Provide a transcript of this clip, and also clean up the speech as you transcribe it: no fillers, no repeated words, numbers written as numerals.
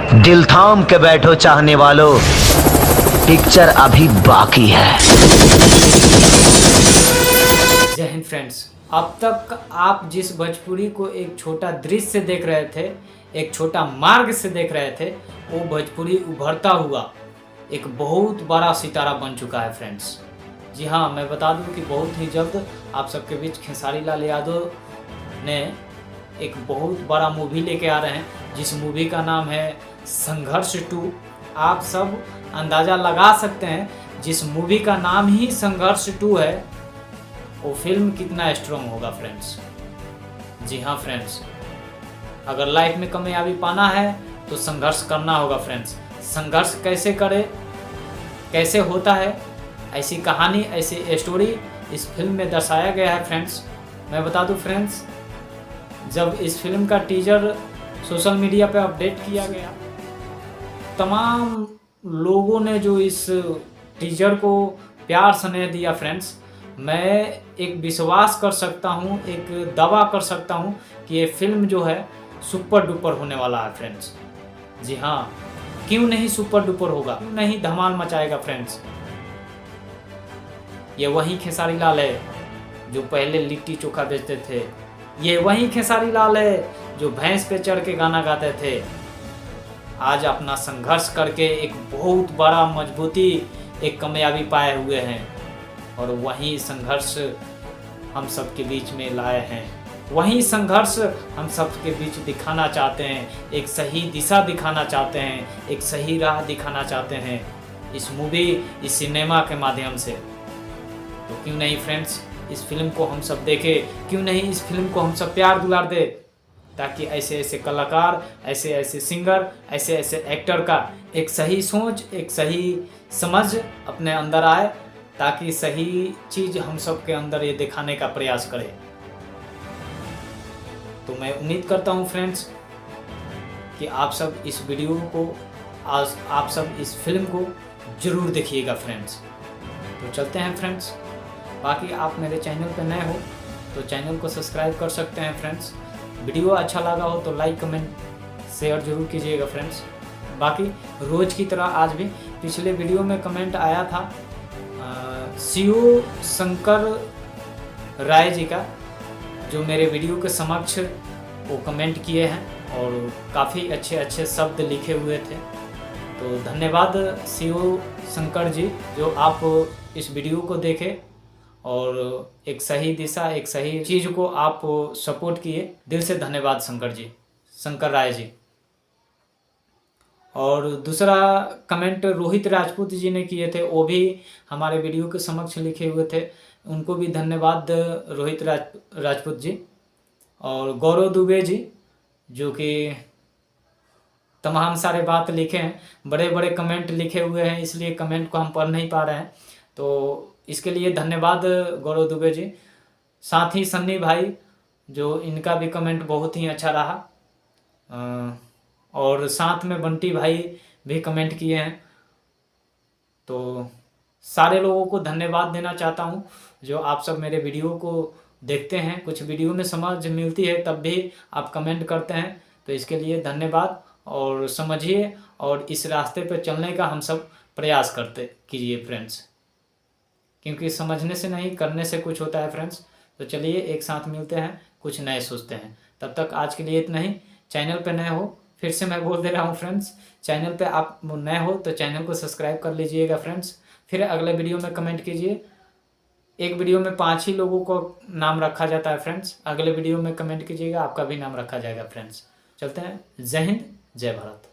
दिल थाम के बैठो चाहने वालों, पिक्चर अभी बाकी है। जय हिंद फ्रेंड्स। अब तक आप जिस भोजपुरी को एक छोटा दृश्य देख रहे थे, एक छोटा मार्ग से देख रहे थे, वो भोजपुरी उभरता हुआ एक बहुत बड़ा सितारा बन चुका है फ्रेंड्स। जी हाँ, मैं बता दूं कि बहुत ही जल्द आप सबके बीच खेसारी लाल यादव ने एक बहुत बड़ा मूवी लेके आ रहे हैं, जिस मूवी का नाम है संघर्ष 2। आप सब अंदाज़ा लगा सकते हैं, जिस मूवी का नाम ही संघर्ष 2 है, वो फिल्म कितना स्ट्रॉन्ग होगा फ्रेंड्स। जी हाँ फ्रेंड्स, अगर लाइफ में कामयाबी पाना है तो संघर्ष करना होगा फ्रेंड्स। संघर्ष कैसे करें, कैसे होता है, ऐसी कहानी, ऐसी स्टोरी इस फिल्म में दर्शाया गया है फ्रेंड्स। मैं बता दूं फ्रेंड्स, जब इस फिल्म का टीजर सोशल मीडिया पे अपडेट किया गया, तमाम लोगों ने जो इस टीजर को प्यार स्नेह दिया फ्रेंड्स, मैं एक विश्वास कर सकता हूँ, एक दावा कर सकता हूँ कि ये फिल्म जो है सुपर डुपर होने वाला है फ्रेंड्स। जी हाँ, क्यों नहीं सुपर डुपर होगा, क्यों नहीं धमाल मचाएगा फ्रेंड्स। ये वही खेसारी लाल है जो पहले लिट्टी चोखा बेचते थे, ये वही खेसारी लाल है जो भैंस पे चढ़ के गाना गाते थे। आज अपना संघर्ष करके एक बहुत बड़ा मजबूती, एक कामयाबी पाए हुए हैं, और वही संघर्ष हम सबके बीच में लाए हैं। वही संघर्ष हम सबके बीच दिखाना चाहते हैं, एक सही दिशा दिखाना चाहते हैं, एक सही राह दिखाना चाहते हैं इस मूवी, इस सिनेमा के माध्यम से। तो क्यों नहीं फ्रेंड्स, इस फिल्म को हम सब देखें, क्यों नहीं इस फिल्म को हम सब प्यार दुलार दे, ताकि ऐसे ऐसे कलाकार, ऐसे ऐसे सिंगर, ऐसे ऐसे एक्टर का एक सही सोच, एक सही समझ अपने अंदर आए, ताकि सही चीज़ हम सब के अंदर ये दिखाने का प्रयास करें। तो मैं उम्मीद करता हूँ फ्रेंड्स कि आप सब इस वीडियो को, आज आप सब इस फिल्म को ज़रूर देखिएगा फ्रेंड्स। तो चलते हैं फ्रेंड्स। बाकी आप मेरे चैनल पर नए हो तो चैनल को सब्सक्राइब कर सकते हैं फ्रेंड्स। वीडियो अच्छा लगा हो तो लाइक, कमेंट, शेयर जरूर कीजिएगा फ्रेंड्स। बाकी रोज़ की तरह आज भी पिछले वीडियो में कमेंट आया था शिव शंकर राय जी का, जो मेरे वीडियो के समक्ष वो कमेंट किए हैं और काफ़ी अच्छे अच्छे शब्द लिखे हुए थे। तो धन्यवाद शिव शंकर जी, जो आप इस वीडियो को देखे और एक सही दिशा, एक सही चीज़ को आप सपोर्ट किए। दिल से धन्यवाद शंकर जी, शंकर राय जी। और दूसरा कमेंट रोहित राजपूत जी ने किए थे, वो भी हमारे वीडियो के समक्ष लिखे हुए थे, उनको भी धन्यवाद रोहित राजपूत जी। और गौरव दुबे जी, जो कि तमाम सारे बात लिखे हैं, बड़े बड़े कमेंट लिखे हुए हैं, इसलिए कमेंट को हम पढ़ नहीं पा रहे हैं, तो इसके लिए धन्यवाद गौरव दुबे जी। साथ ही सन्नी भाई, जो इनका भी कमेंट बहुत ही अच्छा रहा, और साथ में बंटी भाई भी कमेंट किए हैं। तो सारे लोगों को धन्यवाद देना चाहता हूं, जो आप सब मेरे वीडियो को देखते हैं। कुछ वीडियो में समझ मिलती है तब भी आप कमेंट करते हैं, तो इसके लिए धन्यवाद। और समझिए और इस रास्ते पर चलने का हम सब प्रयास करते कीजिए फ्रेंड्स, क्योंकि समझने से नहीं, करने से कुछ होता है फ्रेंड्स। तो चलिए एक साथ मिलते हैं, कुछ नए सोचते हैं। तब तक आज के लिए इतना ही। चैनल पे नए हो, फिर से मैं बोल दे रहा हूँ फ्रेंड्स, चैनल पे आप नए हो तो चैनल को सब्सक्राइब कर लीजिएगा फ्रेंड्स। फिर अगले वीडियो में कमेंट कीजिए। एक वीडियो में 5 ही लोगों को नाम रखा जाता है फ्रेंड्स, अगले वीडियो में कमेंट कीजिएगा, आपका भी नाम रखा जाएगा फ्रेंड्स। चलते हैं। जय हिंद, जय भारत।